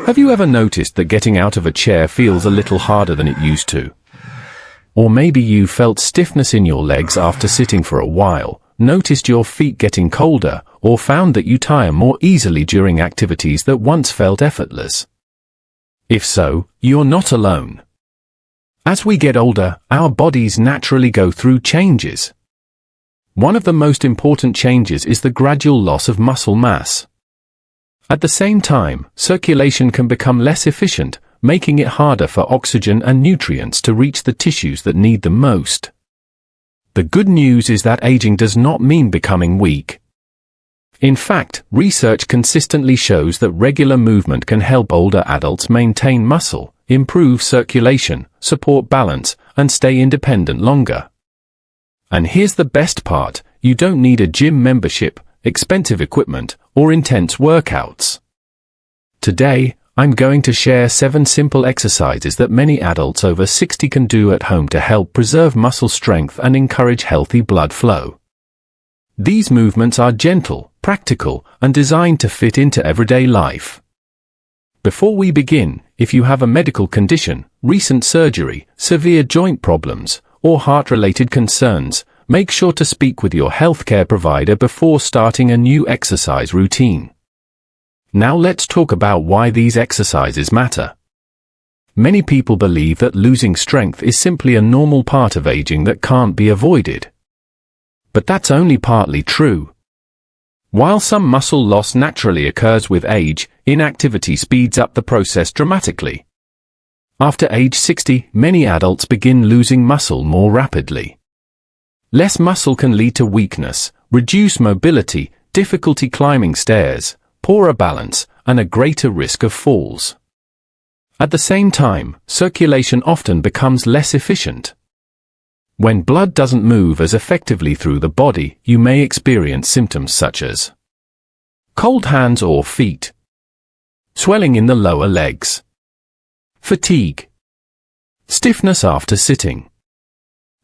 Have you ever noticed that getting out of a chair feels a little harder than it used to? Or maybe you felt stiffness in your legs after sitting for a while, noticed your feet getting colder, or found that you tire more easily during activities that once felt effortless. If so, you're not alone. As we get older, our bodies naturally go through changes. One of the most important changes is the gradual loss of muscle mass. At the same time, circulation can become less efficient, making it harder for oxygen and nutrients to reach the tissues that need them most. The good news is that aging does not mean becoming weak. In fact, research consistently shows that regular movement can help older adults maintain muscle, improve circulation, support balance, and stay independent longer. And here's the best part: you don't need a gym membership, expensive equipment, or intense workouts. Today, I'm going to share 7 simple exercises that many adults over 60 can do at home to help preserve muscle strength and encourage healthy blood flow. These movements are gentle, practical, and designed to fit into everyday life. Before we begin, if you have a medical condition, recent surgery, severe joint problems, or heart-related concerns, make sure to speak with your healthcare provider before starting a new exercise routine. Now let's talk about why these exercises matter. Many people believe that losing strength is simply a normal part of aging that can't be avoided. But that's only partly true. While some muscle loss naturally occurs with age, inactivity speeds up the process dramatically. After age 60, many adults begin losing muscle more rapidly. Less muscle can lead to weakness, reduced mobility, difficulty climbing stairs, poorer balance, and a greater risk of falls. At the same time, circulation often becomes less efficient. When blood doesn't move as effectively through the body, you may experience symptoms such as cold hands or feet, swelling in the lower legs, fatigue, stiffness after sitting,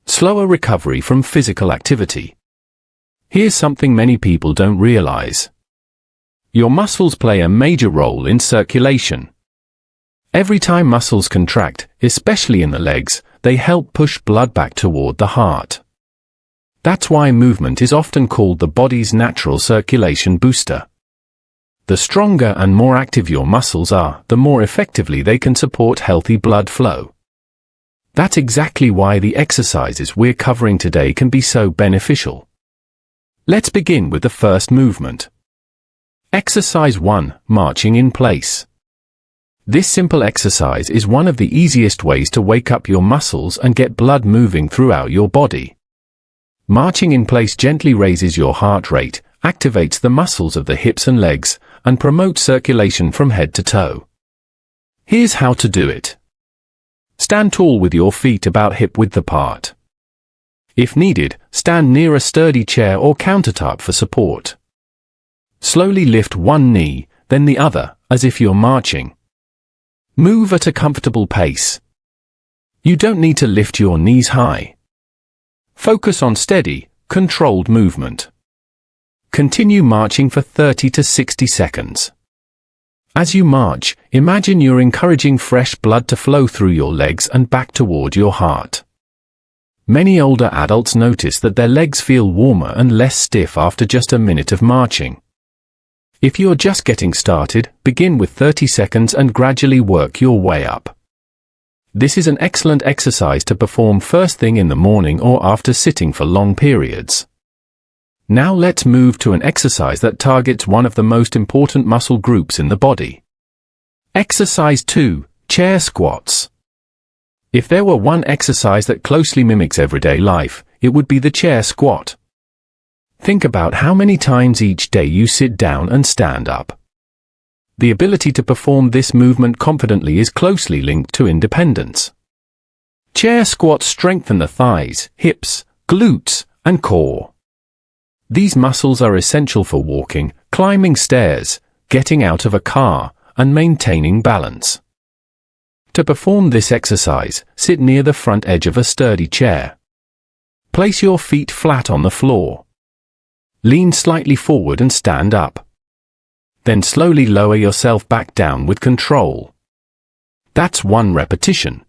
slower recovery from physical activity. Here's something many people don't realize. Your muscles play a major role in circulation. Every time muscles contract, especially in the legs, they help push blood back toward the heart. That's why movement is often called the body's natural circulation booster. The stronger and more active your muscles are, the more effectively they can support healthy blood flow. That's exactly why the exercises we're covering today can be so beneficial. Let's begin with the first movement. Exercise 1, marching in place. This simple exercise is one of the easiest ways to wake up your muscles and get blood moving throughout your body. Marching in place gently raises your heart rate, activates the muscles of the hips and legs, and promotes circulation from head to toe. Here's how to do it. Stand tall with your feet about hip-width apart. If needed, stand near a sturdy chair or countertop for support. Slowly lift one knee, then the other, as if you're marching. Move at a comfortable pace. You don't need to lift your knees high. Focus on steady, controlled movement. Continue marching for 30 to 60 seconds. As you march, imagine you're encouraging fresh blood to flow through your legs and back toward your heart. Many older adults notice that their legs feel warmer and less stiff after just a minute of marching. If you're just getting started, begin with 30 seconds and gradually work your way up. This is an excellent exercise to perform first thing in the morning or after sitting for long periods. Now let's move to an exercise that targets one of the most important muscle groups in the body. Exercise 2, chair squats. If there were one exercise that closely mimics everyday life, it would be the chair squat. Think about how many times each day you sit down and stand up. The ability to perform this movement confidently is closely linked to independence. Chair squats strengthen the thighs, hips, glutes, and core. These muscles are essential for walking, climbing stairs, getting out of a car, and maintaining balance. To perform this exercise, sit near the front edge of a sturdy chair. Place your feet flat on the floor. Lean slightly forward and stand up. Then slowly lower yourself back down with control. That's 1 repetition.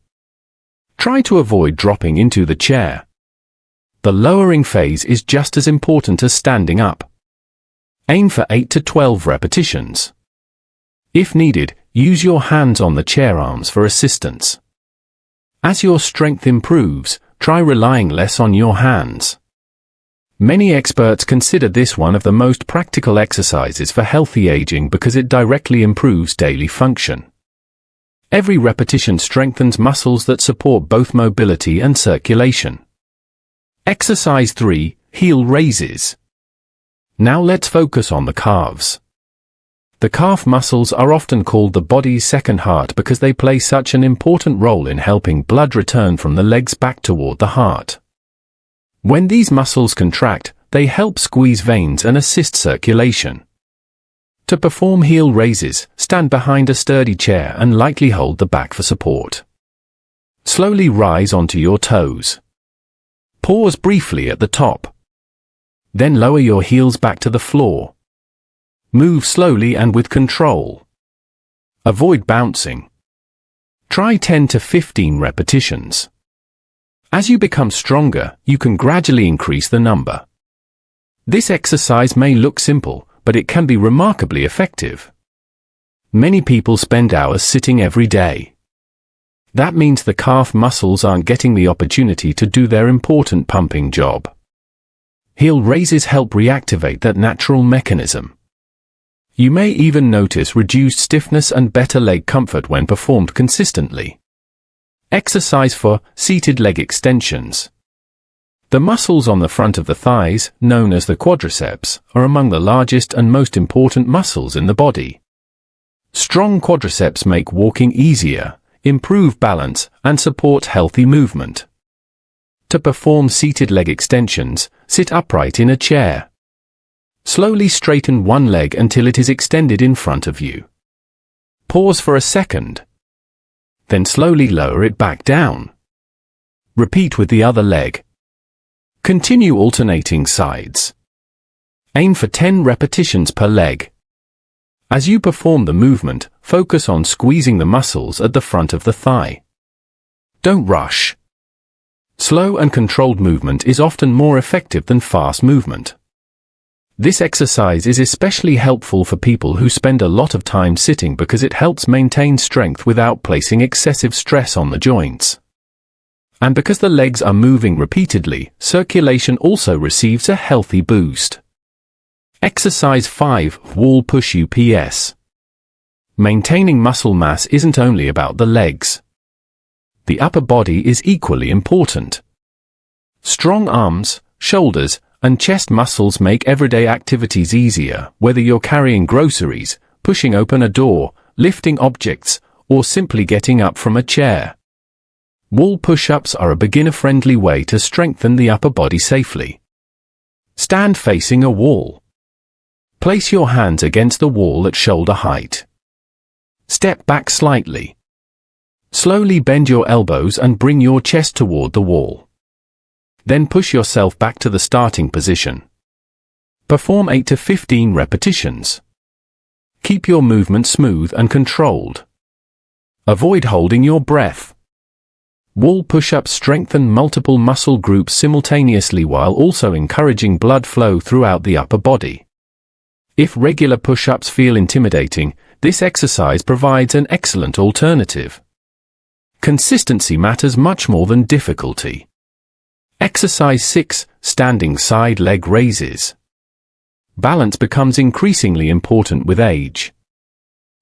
Try to avoid dropping into the chair. The lowering phase is just as important as standing up. Aim for 8 to 12 repetitions. If needed, use your hands on the chair arms for assistance. As your strength improves, try relying less on your hands. Many experts consider this one of the most practical exercises for healthy aging because it directly improves daily function. Every repetition strengthens muscles that support both mobility and circulation. Exercise 3, heel raises. Now let's focus on the calves. The calf muscles are often called the body's second heart because they play such an important role in helping blood return from the legs back toward the heart. When these muscles contract, they help squeeze veins and assist circulation. To perform heel raises, stand behind a sturdy chair and lightly hold the back for support. Slowly rise onto your toes. Pause briefly at the top. Then lower your heels back to the floor. Move slowly and with control. Avoid bouncing. Try 10 to 15 repetitions. As you become stronger, you can gradually increase the number. This exercise may look simple, but it can be remarkably effective. Many people spend hours sitting every day. That means the calf muscles aren't getting the opportunity to do their important pumping job. Heel raises help reactivate that natural mechanism. You may even notice reduced stiffness and better leg comfort when performed consistently. Exercise 4, seated leg extensions. The muscles on the front of the thighs, known as the quadriceps, are among the largest and most important muscles in the body. Strong quadriceps make walking easier, improve balance, and support healthy movement. To perform seated leg extensions, sit upright in a chair. Slowly straighten one leg until it is extended in front of you. Pause for a second. Then slowly lower it back down. Repeat with the other leg. Continue alternating sides. Aim for 10 repetitions per leg. As you perform the movement, focus on squeezing the muscles at the front of the thigh. Don't rush. Slow and controlled movement is often more effective than fast movement. This exercise is especially helpful for people who spend a lot of time sitting because it helps maintain strength without placing excessive stress on the joints. And because the legs are moving repeatedly, circulation also receives a healthy boost. Exercise 5, wall push UPS. Maintaining muscle mass isn't only about the legs. The upper body is equally important. Strong arms, shoulders, and chest muscles make everyday activities easier, whether you're carrying groceries, pushing open a door, lifting objects, or simply getting up from a chair. Wall push-ups are a beginner-friendly way to strengthen the upper body safely. Stand facing a wall. Place your hands against the wall at shoulder height. Step back slightly. Slowly bend your elbows and bring your chest toward the wall. Then push yourself back to the starting position. Perform 8 to 15 repetitions. Keep your movement smooth and controlled. Avoid holding your breath. Wall push-ups strengthen multiple muscle groups simultaneously while also encouraging blood flow throughout the upper body. If regular push-ups feel intimidating, this exercise provides an excellent alternative. Consistency matters much more than difficulty. Exercise 6, standing side leg raises. Balance becomes increasingly important with age.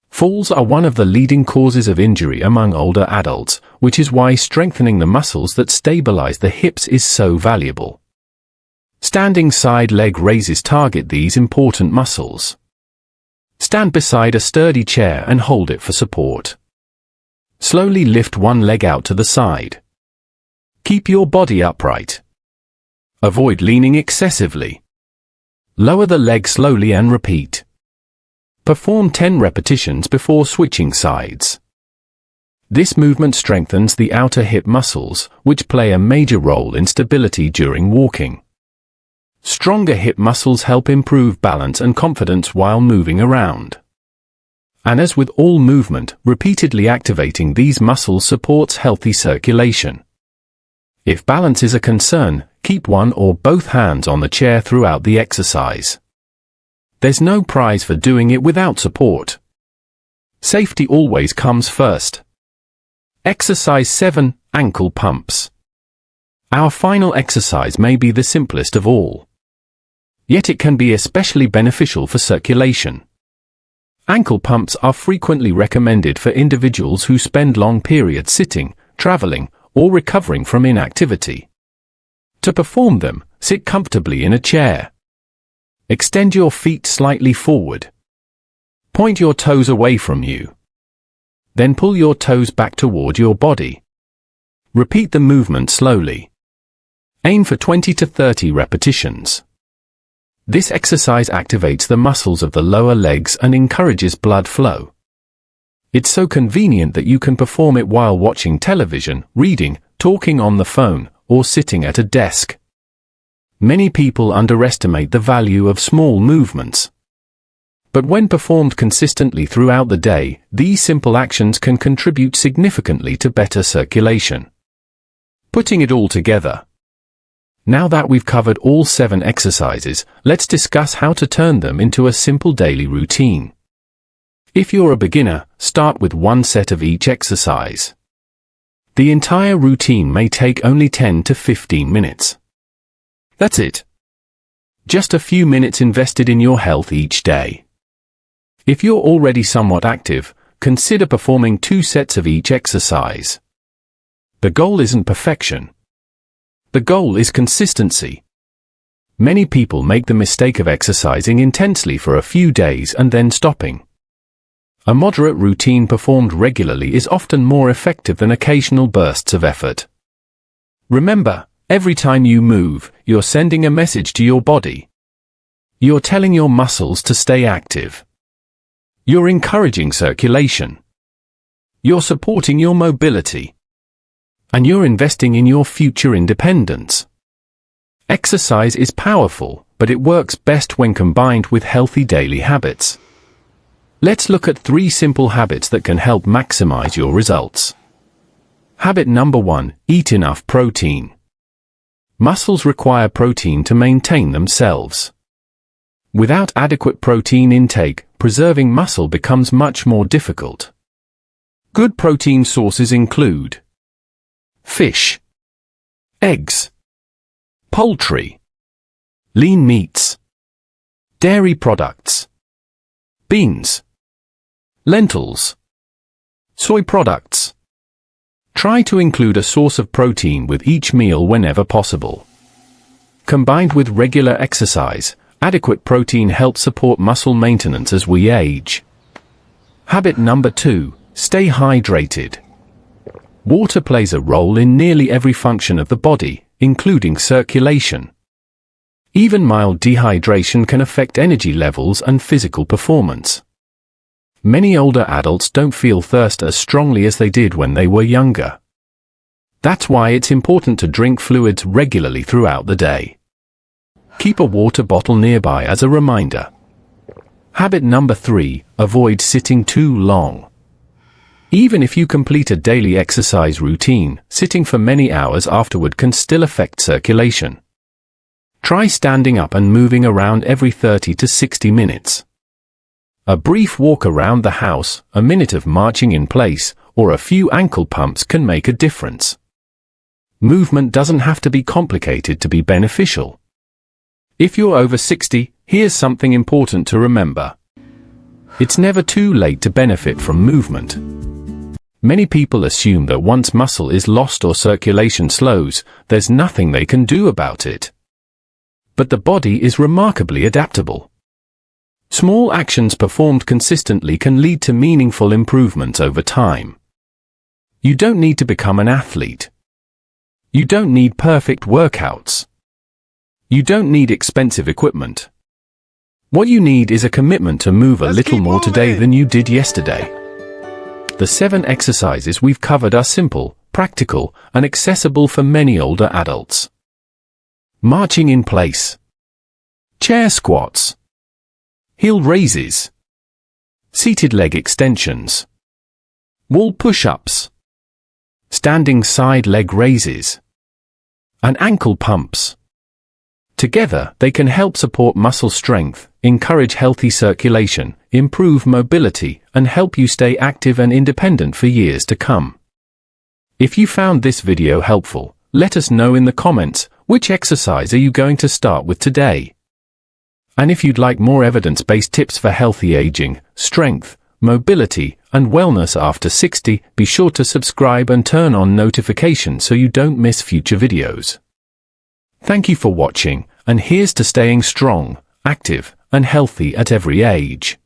Falls are one of the leading causes of injury among older adults, which is why strengthening the muscles that stabilize the hips is so valuable. Standing side leg raises target these important muscles. Stand beside a sturdy chair and hold it for support. Slowly lift one leg out to the side. Keep your body upright. Avoid leaning excessively. Lower the leg slowly and repeat. Perform 10 repetitions before switching sides. This movement strengthens the outer hip muscles, which play a major role in stability during walking. Stronger hip muscles help improve balance and confidence while moving around. And as with all movement, repeatedly activating these muscles supports healthy circulation. If balance is a concern, keep one or both hands on the chair throughout the exercise. There's no prize for doing it without support. Safety always comes first. Exercise 7, ankle pumps. Our final exercise may be the simplest of all. Yet it can be especially beneficial for circulation. Ankle pumps are frequently recommended for individuals who spend long periods sitting, traveling, or recovering from inactivity. To perform them, sit comfortably in a chair. Extend your feet slightly forward. Point your toes away from you. Then pull your toes back toward your body. Repeat the movement slowly. Aim for 20 to 30 repetitions. This exercise activates the muscles of the lower legs and encourages blood flow. It's so convenient that you can perform it while watching television, reading, talking on the phone, or sitting at a desk. Many people underestimate the value of small movements. But when performed consistently throughout the day, these simple actions can contribute significantly to better circulation. Putting it all together. Now that we've covered all 7 exercises, let's discuss how to turn them into a simple daily routine. If you're a beginner, start with 1 set of each exercise. The entire routine may take only 10 to 15 minutes. That's it. Just a few minutes invested in your health each day. If you're already somewhat active, consider performing 2 sets of each exercise. The goal isn't perfection. The goal is consistency. Many people make the mistake of exercising intensely for a few days and then stopping. A moderate routine performed regularly is often more effective than occasional bursts of effort. Remember, every time you move, you're sending a message to your body. You're telling your muscles to stay active. You're encouraging circulation. You're supporting your mobility. And you're investing in your future independence. Exercise is powerful, but it works best when combined with healthy daily habits. Let's look at 3 simple habits that can help maximize your results. Habit number 1, eat enough protein. Muscles require protein to maintain themselves. Without adequate protein intake, preserving muscle becomes much more difficult. Good protein sources include fish, eggs, poultry, lean meats, dairy products, beans, lentils, soy products. Try to include a source of protein with each meal whenever possible. Combined with regular exercise, adequate protein helps support muscle maintenance as we age. Habit number 2, stay hydrated. Water plays a role in nearly every function of the body, including circulation. Even mild dehydration can affect energy levels and physical performance. Many older adults don't feel thirst as strongly as they did when they were younger. That's why it's important to drink fluids regularly throughout the day. Keep a water bottle nearby as a reminder. Habit number 3, avoid sitting too long. Even if you complete a daily exercise routine, sitting for many hours afterward can still affect circulation. Try standing up and moving around every 30 to 60 minutes. A brief walk around the house, a minute of marching in place, or a few ankle pumps can make a difference. Movement doesn't have to be complicated to be beneficial. If you're over 60, here's something important to remember. It's never too late to benefit from movement. Many people assume that once muscle is lost or circulation slows, there's nothing they can do about it. But the body is remarkably adaptable. Small actions performed consistently can lead to meaningful improvements over time. You don't need to become an athlete. You don't need perfect workouts. You don't need expensive equipment. What you need is a commitment to move a little more today than you did yesterday. The 7 exercises we've covered are simple, practical, and accessible for many older adults. Marching in place. Chair squats. Heel raises. seated leg extensions, wall push-ups, standing side leg raises, and ankle pumps. Together, they can help support muscle strength, encourage healthy circulation, improve mobility, and help you stay active and independent for years to come. If you found this video helpful, let us know in the comments, which exercise are you going to start with today? And if you'd like more evidence-based tips for healthy aging, strength, mobility, and wellness after 60, be sure to subscribe and turn on notifications so you don't miss future videos. Thank you for watching, and here's to staying strong, active, and healthy at every age.